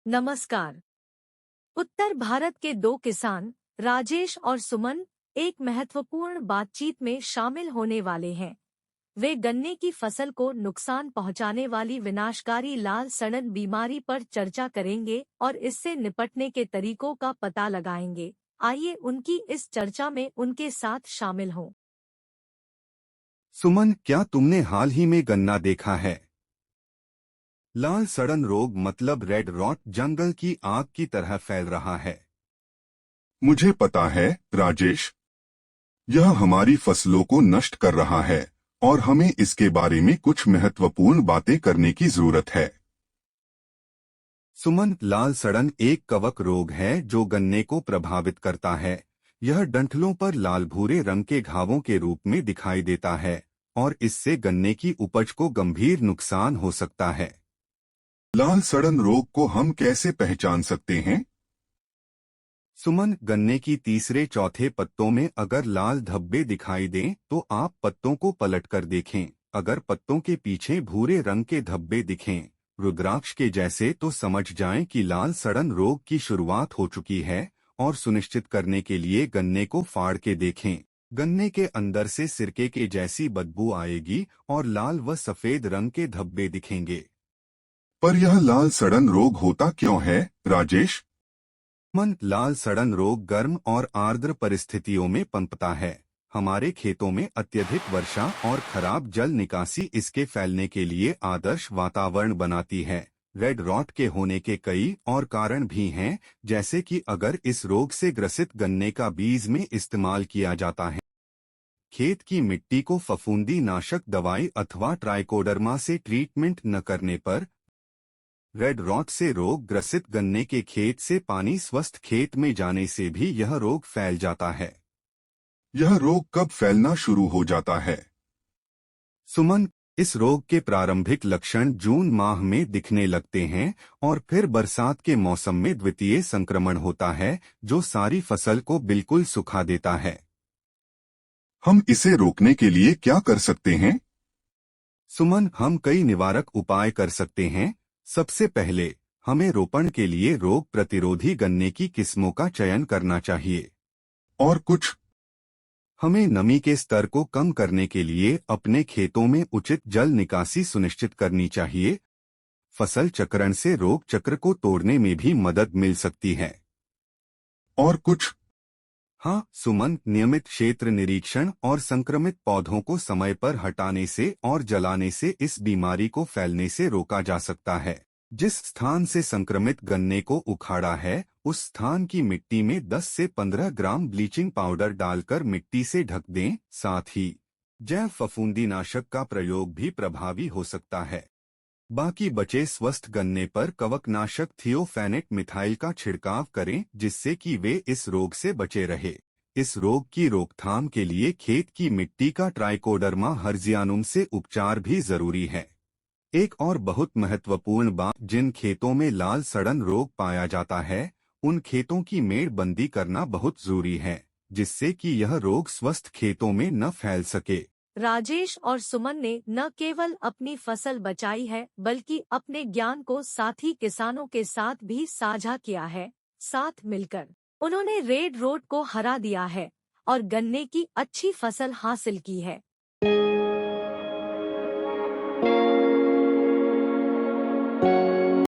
नमस्कार। उत्तर भारत के दो किसान राजेश और सुमन एक महत्वपूर्ण बातचीत में शामिल होने वाले हैं। वे गन्ने की फसल को नुकसान पहुंचाने वाली विनाशकारी लाल सड़न बीमारी पर चर्चा करेंगे और इससे निपटने के तरीकों का पता लगाएंगे। आइए उनकी इस चर्चा में उनके साथ शामिल हों। सुमन, क्या तुमने हाल ही में गन्ना देखा है? लाल सड़न रोग मतलब रेड रॉट जंगल की आग की तरह फैल रहा है। मुझे पता है, राजेश। यह हमारी फसलों को नष्ट कर रहा है और हमें इसके बारे में कुछ महत्वपूर्ण बातें करने की जरूरत है। सुमन, लाल सड़न एक कवक रोग है जो गन्ने को प्रभावित करता है। यह डंठलों पर लाल भूरे रंग के घावों के रूप में दिखाई देता है और इससे गन्ने की उपज को गंभीर नुकसान हो सकता है। लाल सड़न रोग को हम कैसे पहचान सकते हैं? सुमन, गन्ने की तीसरे चौथे पत्तों में अगर लाल धब्बे दिखाई दें तो आप पत्तों को पलटकर देखें। अगर पत्तों के पीछे भूरे रंग के धब्बे दिखें, रुद्राक्ष के जैसे, तो समझ जाएं कि लाल सड़न रोग की शुरुआत हो चुकी है और सुनिश्चित करने के लिए गन्ने को फाड़ के देखें। गन्ने के अंदर से सिरके के जैसी बदबू आएगी और लाल व सफेद रंग के धब्बे दिखेंगे। पर यह लाल सड़न रोग होता क्यों है, राजेश? लाल सड़न रोग गर्म और आर्द्र परिस्थितियों में पनपता है। हमारे खेतों में अत्यधिक वर्षा और खराब जल निकासी इसके फैलने के लिए आदर्श वातावरण बनाती है। रेड रॉट के होने के कई और कारण भी हैं, जैसे कि अगर इस रोग से ग्रसित गन्ने का बीज में इस्तेमाल किया जाता है, खेत की मिट्टी को फफूंदी नाशक दवाई अथवा ट्राइकोडर्मा से ट्रीटमेंट न करने पर, रेड रॉट से रोग ग्रसित गन्ने के खेत से पानी स्वस्थ खेत में जाने से भी यह रोग फैल जाता है। यह रोग कब फैलना शुरू हो जाता है? सुमन, इस रोग के प्रारंभिक लक्षण जून माह में दिखने लगते हैं और फिर बरसात के मौसम में द्वितीय संक्रमण होता है, जो सारी फसल को बिल्कुल सुखा देता है। हम इसे रोकने के लिए क्या कर सकते हैं? सुमन, हम कई निवारक उपाय कर सकते हैं। सबसे पहले हमें रोपण के लिए रोग प्रतिरोधी गन्ने की किस्मों का चयन करना चाहिए। और कुछ? हमें नमी के स्तर को कम करने के लिए अपने खेतों में उचित जल निकासी सुनिश्चित करनी चाहिए। फसल चक्रण से रोग चक्र को तोड़ने में भी मदद मिल सकती है। और कुछ? हाँ सुमन, नियमित क्षेत्र निरीक्षण और संक्रमित पौधों को समय पर हटाने से और जलाने से इस बीमारी को फैलने से रोका जा सकता है। जिस स्थान से संक्रमित गन्ने को उखाड़ा है, उस स्थान की मिट्टी में 10 से 15 ग्राम ब्लीचिंग पाउडर डालकर मिट्टी से ढक दें। साथ ही जैव फफूंदीनाशक का प्रयोग भी प्रभावी हो सकता है। बाकी बचे स्वस्थ गन्ने पर कवकनाशक थियोफेनेट मिथाइल का छिड़काव करें, जिससे कि वे इस रोग से बचे रहे। इस रोग की रोकथाम के लिए खेत की मिट्टी का ट्राइकोडर्मा हर्जियानुम से उपचार भी जरूरी है। एक और बहुत महत्वपूर्ण बात, जिन खेतों में लाल सड़न रोग पाया जाता है, उन खेतों की मेड़बंदी करना बहुत जरूरी है, जिससे कि यह रोग स्वस्थ खेतों में न फैल सके। राजेश और सुमन ने न केवल अपनी फसल बचाई है, बल्कि अपने ज्ञान को साथी किसानों के साथ भी साझा किया है। साथ मिलकर उन्होंने रेड रोड को हरा दिया है और गन्ने की अच्छी फसल हासिल की है।